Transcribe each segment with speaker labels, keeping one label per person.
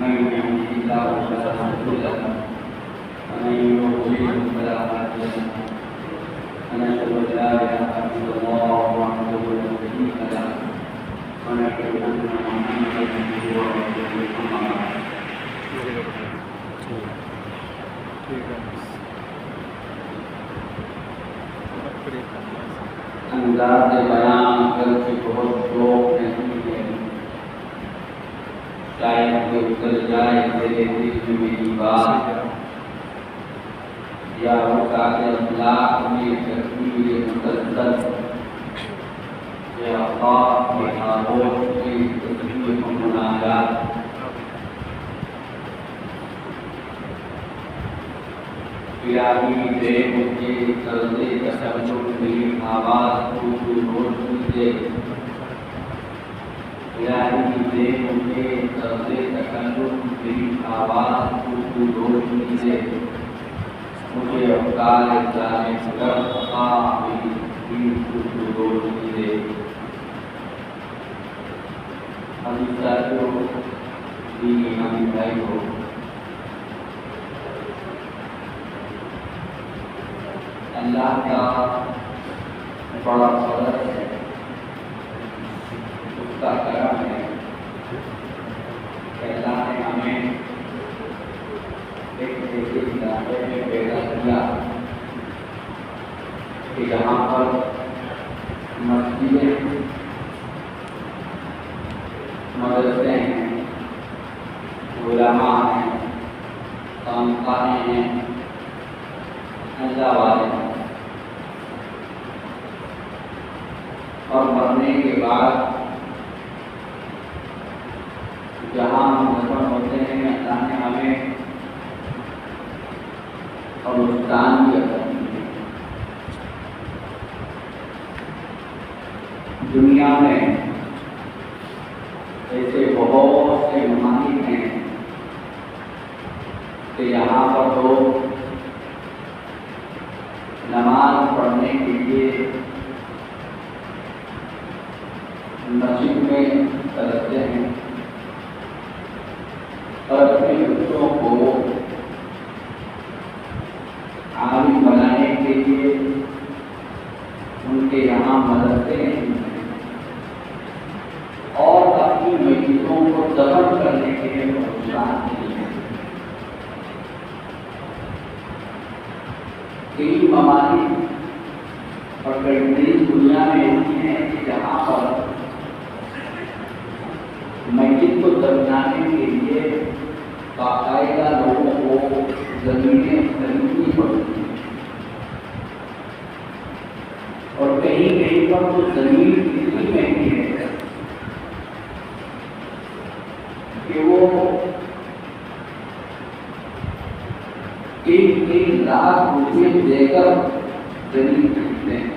Speaker 1: من يهده الله فلا مضل له ومن يضلل فلا هادي له ونشهد ان لا اله الا الله وحده لا شريك له ونشهد ان محمدا عبده ورسوله اما بعد انداز بیان کر کے بہت شوق نہیں ہے، شاید کہ اتر جائے تیرے دل میں میری بات، یا وقت اخلاق میں تکبیر مسلسل، یا خاک میں آغوش کی تسبیح و مناجات۔ الہی دے مجھے طرز تکلم میری آواز کو تو روشنی دے، الہی دے مجھے طرز تکلم میری آواز کو تو روشنی دے، مجھے افکار جانب کر خواہ میری دین کو تو روشنی دے۔ حضرت ساتھیوں، دینی ہم بھائی ہو، اللہ کا بڑا فضل ہے، اس کا کرم ہے کہ اللہ نے ہمیں ایک ایسے علاقے میں پیدا کیا کہ جہاں پر مسجدیں، مدرسے ہیں، علماء ہیں، خانقاہیں ہیں، اللہ والے ہیں، اور مرنے کے بعد جہاں ہم دفن ہوتے ہیں اللہ نے ہمیں قبرستان بھی عطا کی ہے۔ دنیا میں ایسے بہت سے ممالک ہیں کہ یہاں پر لوگ نماز پڑھنے کے لیے مسجد میں ترستے ہیں اور اپنے بچوں کو عالم بنانے کے لیے ان کے یہاں مدرسے ہیں اور اپنی میتوں کو دفن کرنے کے لیے پہنچان نہیں ہے۔ کئی ممالک اور کئی دنیا میں ایسی ہیں کہ جہاں پر میت کو دفنانے کے لیے باقاعدہ لوگوں کو زمینیں خریدنی پڑتی ہیں، اور کہیں کہیں پر تو زمین اتنی مہنگی ہے کہ وہ 1 لاکھ روپے دے کر زمین خریدتے ہیں۔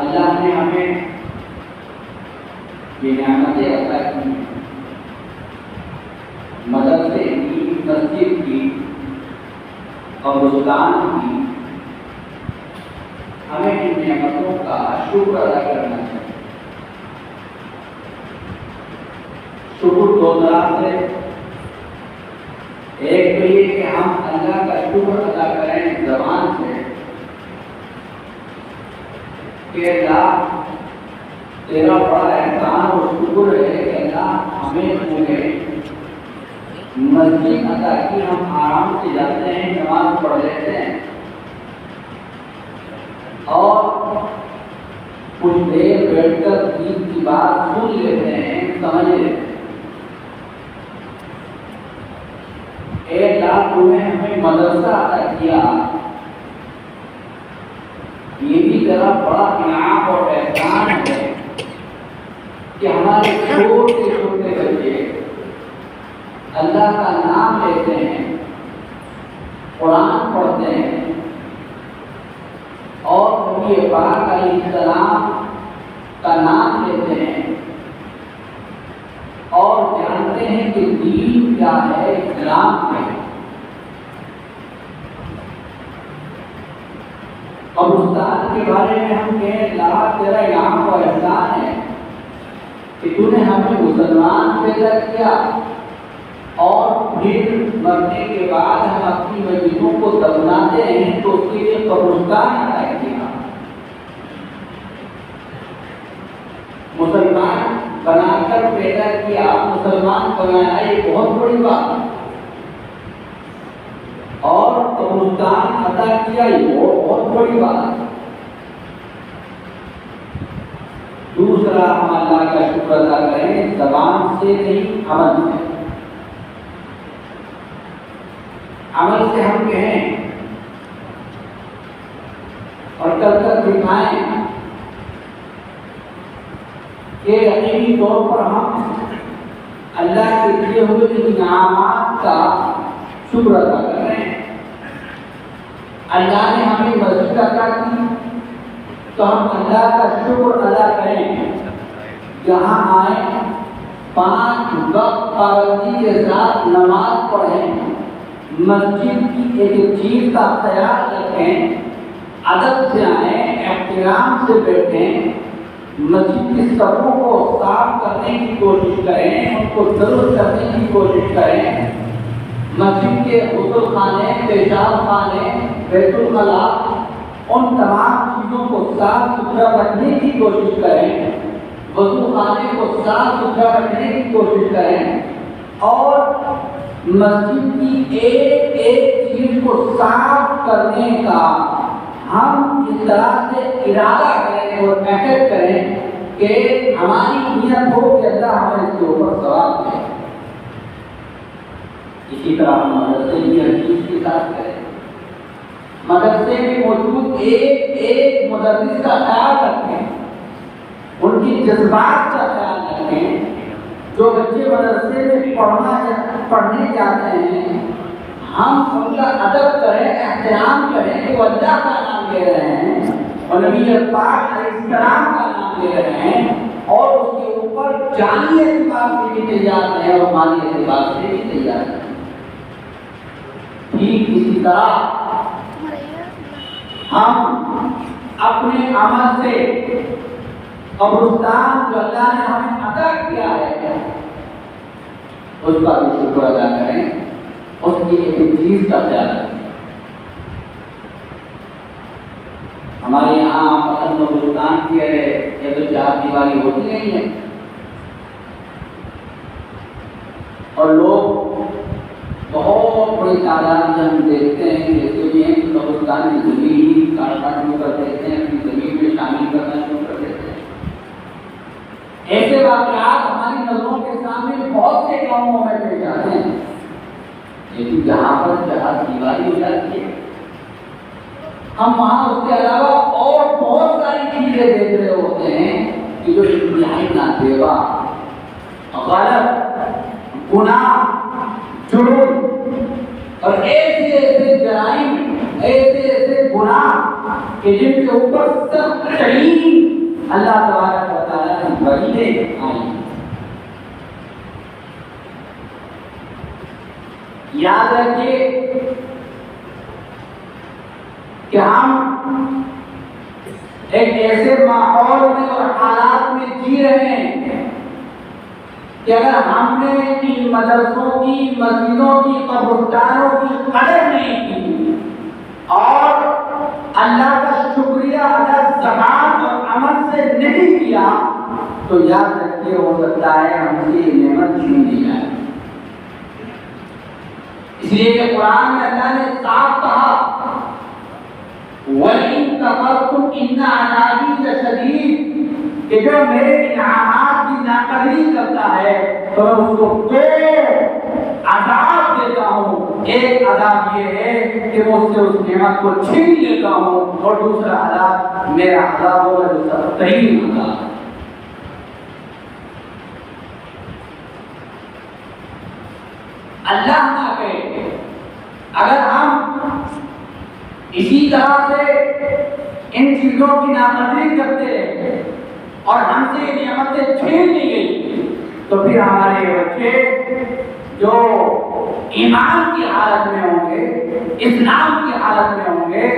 Speaker 1: اللہ نے ہمیں یہ نعمتیں عطا کی ہیں، مدرسے کی، مسجد کی، قبرستان کی، ہمیں ان نعمتوں کا شکر ادا کرنا چاہیے۔ شکر 2 طرح سے، ایک تو یہ کہ ہم اللہ کا شکر ادا کریں زبان سے کہ اللہ تیرا بڑا احسان اور شکر ہے کہ اللہ ہمیں تمہیں مسجد عطا کی، ہم آرام سے جاتے ہیں، نماز پڑھ لیتے ہیں اور کچھ دیر بیٹھ کر دین کی بات سن لیتے ہیں، سمجھ لیتے ہیں۔ اللہ تمہیں ہمیں مدرسہ عطا کیا، یہ بھی ذرا بڑا انعام اور احسان ہے کہ ہمارے چھوٹے چھوٹے بچے اللہ کا نام لیتے ہیں، قرآن پڑھتے ہیں اور نبی پاک علیہ السلام کا نام لیتے ہیں اور جانتے ہیں کہ دین کیا ہے، اسلام کیا ہے۔ اور استاد کے بارے میں ہم کہیں اللہ تیرا یہاں کو احسان ہے مسلمان پیدا کیا اور پھر مرنے کے بعد ہم اپنی میتوں کو دفناتے ہیں تو اس کے لیے قبرستان ادا کیا. مسلمان بنا کر پیدا کیا، مسلمان بنانا یہ بہت بڑی بات ہے، اور قبرستان ادا کیا یہ بہت بڑی بات ہے. دوسرا ہم اللہ کا شکر ادا کریں زبان سے نہیں عمل سے. عمل سے ہم کہیں اور کر کر دکھائیں کہ یقینی طور پر ہم اللہ کے دیے ہوئے انعامات کا شکر ادا کر رہے ہیں. اللہ نے ہمیں مسجد عطا کی تو ہم اللہ کا شکر ادا کریں، جہاں آئیں 5 وقت پابندی کے ساتھ نماز پڑھیں، مسجد کی ایک چیز کا خیال رکھیں، ادب سے آئیں، احترام سے بیٹھیں، مسجد کی صفوں کو صاف کرنے کی کوشش کریں، ان کو درست کرنے کی کوشش کریں، مسجد کے غسل خانے، پیشاب خانے، بیت الخلا، ان تمام چیزوں کو صاف ستھرا رکھنے کی کوشش کریں، وضو خانے کو صاف ستھرا رکھنے کی کوشش کریں، اور مسجد کی ایک ایک چیز کو صاف کرنے کا ہم اس طرح سے ارادہ کریں اور عہد کریں کہ ہماری نیت ہو کہ اللہ ہمیں اس کے اوپر ثواب دے. اسی طرح ہم مدرسے کی ہر چیز کے ساتھ کریں، مدرسے میں موجود ایک ایک مدرس کا خیال رکھیں، ان کی جذبات کا خیال رکھیں. جو بچے مدرسے میں پڑھنے جاتے ہیں ہم ان کا ادب کریں، احترام کریں کہ وہ اللہ کا نام لے رہے ہیں اور نبی پاک علیہ السلام کا نام لے رہے ہیں، اور اس کے اوپر جانی اعتبار سے بھی تیار ہیں اور مالی اعتبار سے بھی تیار ہیں. ٹھیک اسی طرح ہم اپنے عمل سے قبرستان جو اللہ نے ہمیں عطا کیا ہے اس کا بھی شکر ادا کریں، اس کی ایک چیز کا خیال رکھیں. ہمارے یہاں پسند قبرستان کی ہے یہ تو 4 دیواری ہوتی نہیں ہے، اور لوگ بہت بڑی تعداد میں ہم دیکھتے ہیں جیسے بھی ہیں کہ قبرستان کی زمین کاٹ شروع کر دیتے ہیں، اپنی زمین میں شامل کرنا شروع کر دیتے ہیں. ایسے واقعات ہماری نظروں کے سامنے بہت سے گاؤں میں پیش آتے ہیں، لیکن جہاں پر 4 دیواری ہو جاتی ہے ہم وہاں اس کے علاوہ اور بہت ساری چیزیں دیکھ رہے ہوتے ہیں کہ جو انتہائی ناتیبہ، غلط، گناہ، جرم اور ایسے ایسے جرائم، ایسے ایسے گناہ کہ جن کے اوپر سخت ترین اللہ تبارک و تعالیٰ کی وعیدیں آئی. یاد رکھیے کہ ہم ایک ایسے ماحول میں اور حالات میں جی رہے ہیں کہ اگر ہم نے ان مدرسوں کی، مسجدوں کی، قبرستانوں کی قدر نہیں کی اور اللہ کا شکریہ ادا زبان اور عمل سے نہیں کیا تو یاد رکھیے ہو سکتا ہے ہم سے یہ نعمت چھین لی جائے. اس لیے کہ قرآن میں اللہ نے صاف کہا وَإِن كَفَرْتُمْ إِنَّ عَذَابِي لَشَدِيدٌ کہ جو میرے انعامات کی ناقدری کرتا ہے تو میں اس کو 2 عذاب دیتا ہوں. ایک عذاب یہ ہے کہ وہ اس سے اس نعمت کو چھین لیتا ہوں، اور دوسرا عذاب میرا عذاب ہوگا جو سخت ترین عذاب. اللہ نہ کرے اگر ہم اسی طرح سے ان چیزوں کی ناقدری کرتے رہے اور ہم سے یہ نعمتیں چھین لی گئی تو پھر ہمارے بچے جو ایمان کی حالت میں ہوں گے، اسلام کی حالت میں ہوں گے،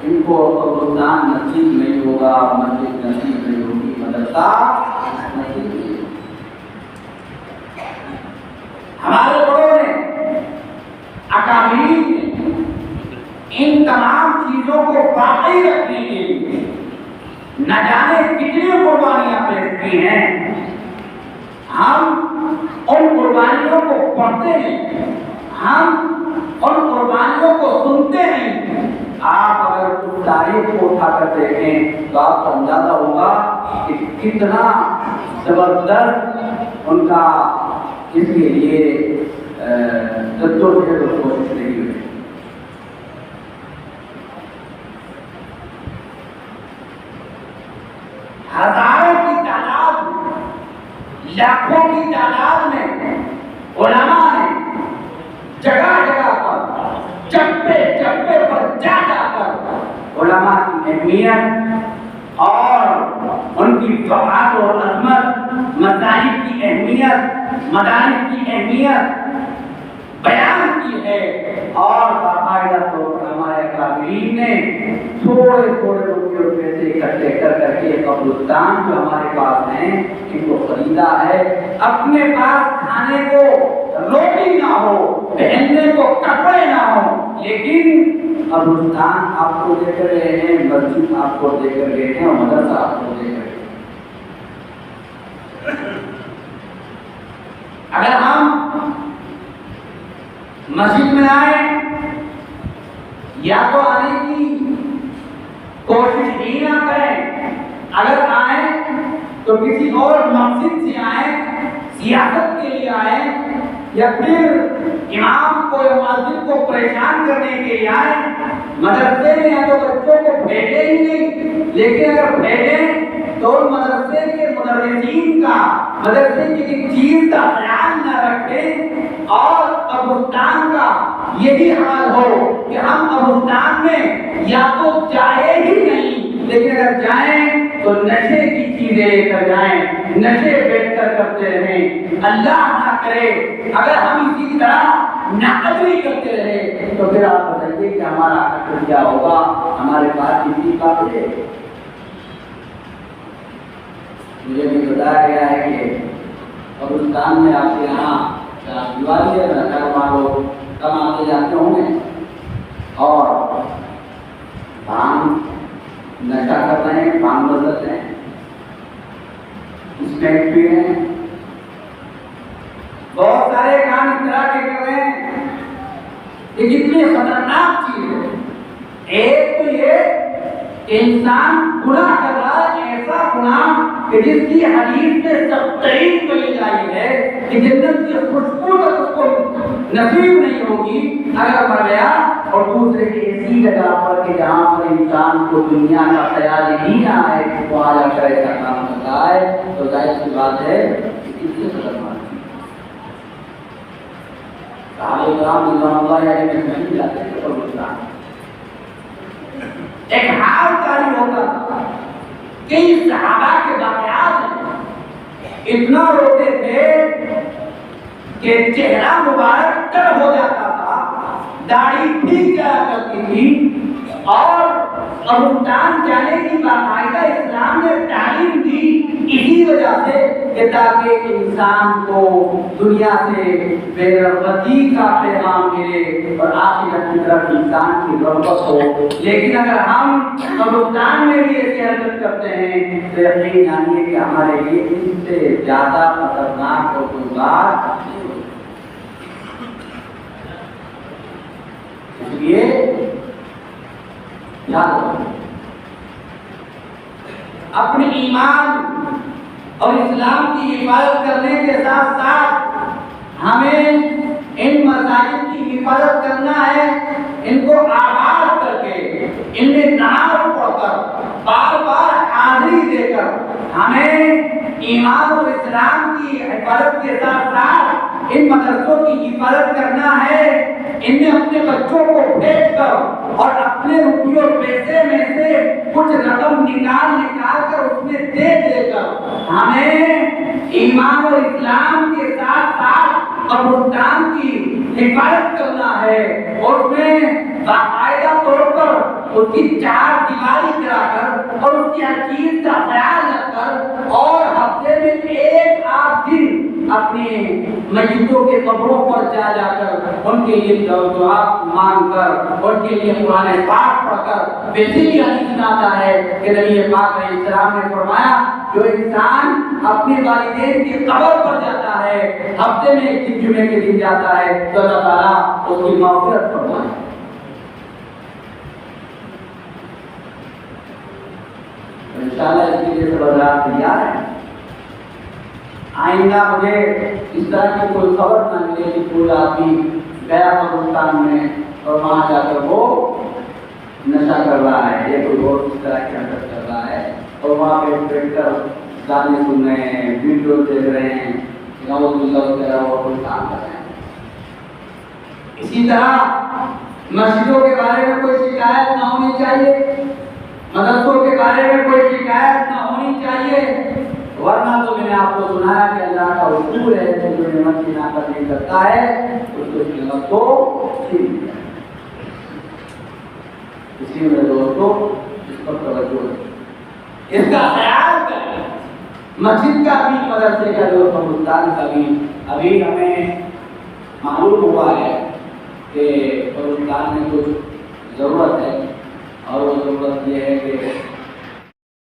Speaker 1: ان کو قبرستان نصیب نہیں ہوگا، مسجد نصیب نہیں ہوگی، مدرسہ نصیب نہیں ہوگی.
Speaker 2: ہمارے بڑوں نے، اکابرین نے ان تمام چیزوں کو باقی رکھنے کے لیے نہ جانے کتنی قربانیاں پیش کی ہیں. ہم ان قربانیوں کو پڑھتے ہیں، ہم ان قربانیوں کو سنتے ہیں. آپ اگر اس تاریخ کو اٹھا کر دیکھیں تو آپ کو اندازہ ہوگا کہ کتنا زبردست ان کا اس کے لیے جدوجہد اور کوشش نہیں ہوئی. ہزاروں کی تعداد میں، لاکھوں کی تعداد میں علماء نے جگہ جگہ پر، چپے چپے پر جا جا کر علماء کی اہمیت اور ان کی وقار اور عظمت، مذاہب کی اہمیت، مدارس کی اہمیت بیان کی ہے. اور باقاعدہ طور پر ہمارے اکابرین نے تھوڑے تھوڑے روپے پیسے اکٹھے کر کر کے قبرستان جو ہمارے پاس ہیں ان کو خریدا ہے. اپنے پاس کھانے کو روٹی نہ ہو، پہننے کو کپڑے نہ ہو، لیکن قبرستان آپ کو دے کر گئے ہیں، مسجد آپ کو دے کر گئے ہیں اور مدرسہ آپ کو دے کر گئے. اگر ہم مسجد میں آئے یا تو آنے کی کوشش ہی نہ کریں، اگر آئیں تو کسی اور مقصد سے آئیں، سیاست کے لیے آئیں یا پھر امام کو یا مؤذن کو پریشان کرنے کے لیے آئیں. مدرسے میں یا تو بچوں کو بھیجیں ہی نہیں، لیکن اگر بھیجیں تو مدرسے کے مدرسین کا، مدرسے کی ایک چیز کا خیال نہ رکھیں اور قبرستان کا یہی حال ہو کہ ہم قبرستان میں یا تو جائے ہی نہیں، لیکن اگر جائیں تو نشے کی چیزیں لے کر جائیں، نشے بیٹھ کر کرتے رہیں. اللہ نہ کرے اگر ہم اسی طرح ناقدری کرتے رہے تو پھر آپ بتائیے کہ ہمارا حق کیا ہوگا. ہمارے پاس کتنی باتیں ہے. مجھے بھی بتایا گیا ہے کہ قبرستان میں آپ کے یہاں دیوالی والوں کم آتے جاتے ہوں گے اور بھانگ نشہ کر رہے ہیں، بھانگ بدل رہے ہیں، اسمیک پی رہے ہیں، بہت سارے کام اس طرح کے کر رہے ہیں. یہ کتنی خطرناک چیز ہے. ایک تو یہ کہ انسان گناہ کر رہا ہے، ایسا گناہ کہ جس کی حدیث میں سب ترین دلیل آئی ہے کہ جنت کی خوشبو تک اس کو نصیب نہیں ہوگی اگر مر گیا. اور دوسرے کی ایسی جگہ پر کہ جہاں پر انسان کو دنیا کا خیال ہی نہ آئے وہ آ جا کر ایسا کام کرتا ہے تو ظاہر سی بات ہے کہ کتنی خطرناک ہے. صحابہ کرام رضوان اللہ علیہ نہیں جاتے تھے قبرستان. ایک حال جاری ہوتا تھا. کئی صحابہ کے واقعات اتنا روتے تھے کہ چہرہ مبارک تر ہو جاتا تھا، داڑھی بھیگ جایا کرتی تھی. اور قبرستان جانے کی باقاعدہ اسلام نے تعلیم دی اسی وجہ سے کہ تاکہ انسان کو دنیا سے بے رغبتی کا پیغام ملے اور آخرت کی طرف انسان کی رغبت ہو. لیکن اگر ہم قبرستان میں بھی ایسی حرکت کرتے ہیں تو یقین جانیے کہ ہمارے لیے اس سے زیادہ خطرناک اور کوئی بات نہیں ہوتی. اس لیے یاد رکھیں اپنے ایمان اور اسلام کی حفاظت کرنے کے ساتھ ساتھ ہمیں ان مساجد کی حفاظت کرنا ہے. ان کو آباد کر کے ان میں نماز پڑھ کر بار بار حاضری دے کر ہمیں ایمان اور اسلام کی حفاظت کے ساتھ ساتھ ان مدرسوں کی حفاظت کرنا ہے. ان میں اپنے بچوں کو بھیج کر اور اپنے روپیوں پیسے میں سے کچھ رقم نکال کر اس میں دے کر ہمیں ایمان اور اسلام کے ساتھ ساتھ قبرستان کی حفاظت کرنا ہے. اور اس میں باقاعدہ طور پر اس کی چار دیواری کرا کر اور اس کی ہر چیز کا خیال رکھ کر اور ہفتے میں ایک آدھ دن اپنے میتوں کے قبروں پر جا جا کر ان کے لیے دعا مانگ کر ان کے لیے قرآن پاک پڑھ کر، ویسے بھی حدیث میں آتا ہے کہ نبی پاک علیہ السلام نے فرمایا جو انسان اپنے والدین کی قبر پر جاتا ہے، ہفتے میں ایک دن جمعے کے دن جاتا ہے، تو اللہ تعالیٰ اس کی مغفرت فرمائے۔ انشاءاللہ اس کے لیے سب حضرات تیار ہیں۔ آئندہ مجھے اس طرح کی کوئی خبر نہ ملے کہ کوئی آدمی گیا قبرستان میں اور وہاں جا کر وہ نشہ کر رہا ہے یا کوئی اور اس طرح کی حرکت کر رہا ہے اور وہاں پہ بیٹھ کر گانے سن رہے ہیں، ویڈیو دیکھ رہے ہیں، نعوذ باللہ وغیرہ اور کوئی کام کر رہے ہیں۔ اسی طرح مسجدوں کے بارے میں کوئی شکایت نہ ہونی چاہیے، مدرسوں کے بارے میں کوئی شکایت نہ ہونی چاہیے، ورنہ تو میں نے آپ کو سنایا کہ اللہ کا اصول ہے کہ جو نعمت کی نافرمانی کرتا ہے اس کو نعمت کو چھین لیا۔ اسی میں دوستوں اس پر توجہ ہے، اس کا خیال کریں۔ مسجد کا بھی، مدرسے کا جو قبرستان کا بھی ابھی ہمیں معلوم ہوا ہے کہ قبرستان میں کچھ ضرورت ہے، اور وہ ضرورت یہ ہے کہ